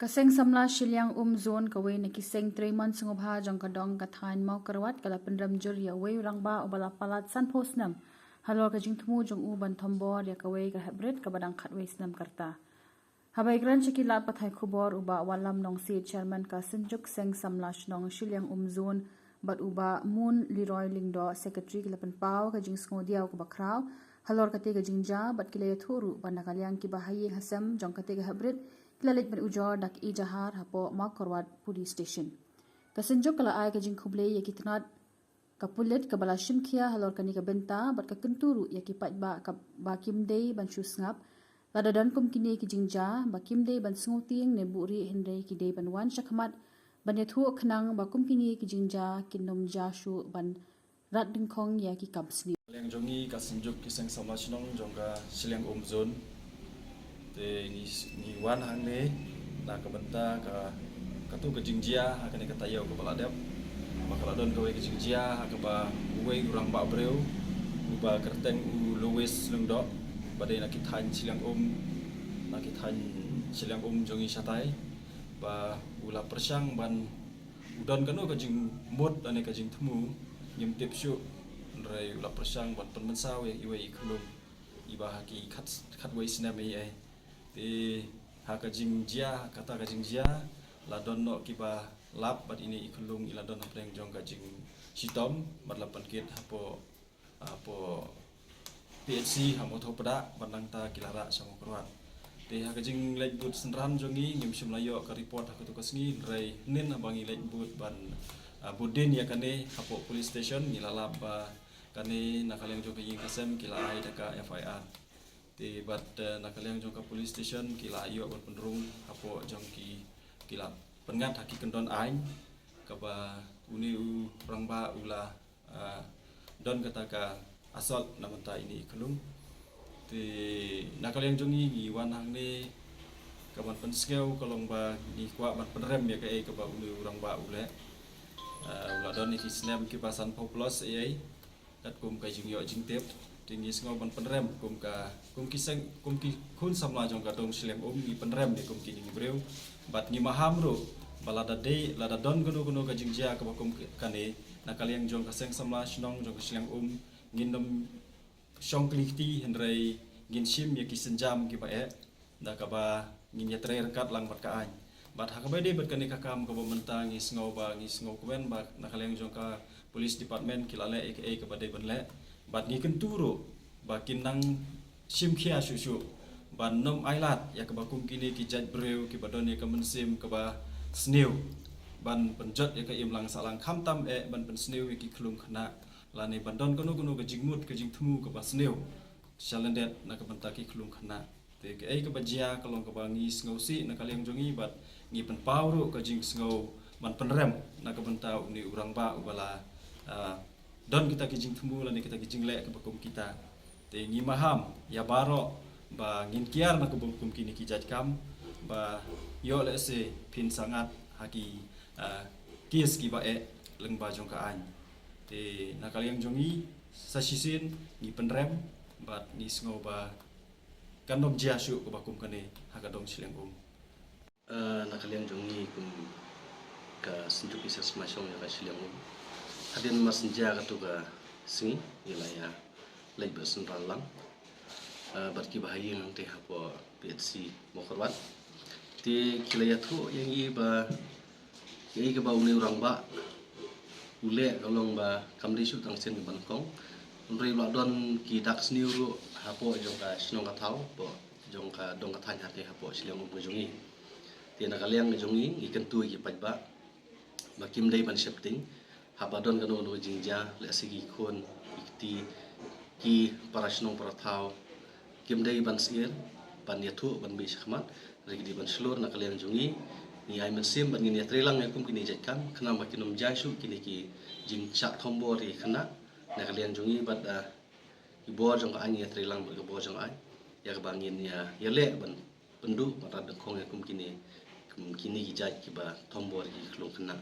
Kaseng samla Shiliang zone kawai na kiseng 3 months ngobha jong kadong kathain mau karawat kala pendram jur ya wei rangba obala palat san posnam halor ka jingthmu jong ban thombor ya kawai ka hybrid ka badang khatwei snam karta habai gran chikila pathai khubor uba walam nong si chairman ka sinjuk seng samla shnong Shiliang zone bat uba mun Leroy Lingdo secretary kala pen pau ka jing sngodia ko bakraw halor ka te ka jingja bat kila thuru banakalyang ki bahayi hasam jong ka te ka hybrid Kilalit ben ujor dak ijahar hapo Makorwat police station. Kasenjok kala ay kajing kuble ya kitnat kapulit kabala shimkia halor kani ka benta bat ka kenturu ya kipat ba kimdei ban shusngap lada dan kum kini kijingja ba kimdei ban snguting ne buri hindai kidei ban wan shakmat ban yathu khnang ba kum kini kijingja kinom jashu ban rat dingkhong ya ki kapsni. Yang jongi kasenjok kiseng sama sinong jongka Shiliang zone ni wan hang ne na ka benta ka tu ka jingjia ka ne ka tayo ka baladap bakal don ka we ka jingjia ka ba we urang ba breu ba kerteng u Louis lungdo badai na kithan Shiliang jongi satai ba ula persang ban udon kanu ka jing mot ane ka jing thmu nyem tipsyu rai ula persang ban penmensaw iwe iklum iba haki khat we sinami ai di haka jingjia kata ka jingjia la don no kiba lap bat ini ikulung ila don apreng jong ka jing sitom bat lapan kit hapo PHC hamo thopada bandang ta kilara samo kruat di haka jing lek but senran jongi ngim simlayo ka report haka tukasngi rai nen abangi lek but ban budin ya kane hapo police station nilalap kane nakaleng jong ka jing kasem kila ai daka FIR di bat nakaliang jong ka police station kila ayo bat penrung apo jong kila pengat haki kendon ain kaba uni rangba ula don kata ka asal namanta ini kelung di nakaliang jongi ni wanang ne kaban penskeu kalong ba ni kwa ban penrem ya ka kaba uni rangba ula don ni snap ki pasan poplos ai kat kum ka jing yo jing tep tinggi sengaw ban penrem kum ki kun samla jong ka dong Shiliang ni penrem ni kum kini breu bat ni maham ro balada de lada don gono ka jingjia ka kum kane nakaliang jong ka seng samla shnong jong ka Shiliang ngindom shong klikti henrai ngin shim ya ki senjam ki ba da ka ba ngin ya tre kat lang bat ka an bat hakabai de bat kane ka kam ka ba mentang ngi sengaw kwen ba nakaliang jong ka police department kilale ka ba de ban le bat ngi kenturo ba kinang simkhia susu ban nom ailat ya ka ba kum kini ki jaj breu ki badon ya ka mensim ka ba sneu ban penjot ya ka imlang salang khamtam ban pen sneu ki khlung khna lani bandon kono ka jingmut ka jingthmu ka ba sneu chalendet na ka banta ki khlung khna te ka ka ba jia ka long ka ba ngi sngo si na ka leng jongi bat ngi pen pawru ka jing sngo ban penrem na ka banta uni urang ba ubala don kita kijing thumbu lani kita kijing le ke bakum kita te ngi maham ya baro ba ngin kiar na ke bakum kini kijat kam ba yo le se pin sangat haki kies ki ba leng ba jong ka an te nakaliang jongi sasisin ngi penrem bat ni sngo ba kandom jiasu ke bakum kane hakadong Shiliang nakaliang jongi kum ka sinjuk isa smasong ya ka Shiliang hadin masenja katu ka singi ilaya lay bersen ralang berki bahaya nang teh hapo PHC Makorwat ti kilaya tu yang i ba uni urang ba ule kalong ba kamri su tang sen bankong unri la don ki dak sniuru hapo jong ka snong ka thau bo jong ka dong ka than hate hapo Shiliang jongi ti nakaliang jongi i kentu ki pajba bakim dei ban shifting habadon kanu no jingja le sigi khon ikti ki parashnong parathau kimdei ban sir ban yathu ban bi shakmat rigdi ban slur na kalian jungi ni ai mensim ban ni trilang yakum kini jakam khna makinum jaisu kini ki jing chak thombori khna na kalian jungi bad ki bor jong an ni trilang ba bor jong ai ya bangin ya yale ban pendu mata dengkong yakum kini ki jaj ki ba thombori klung khna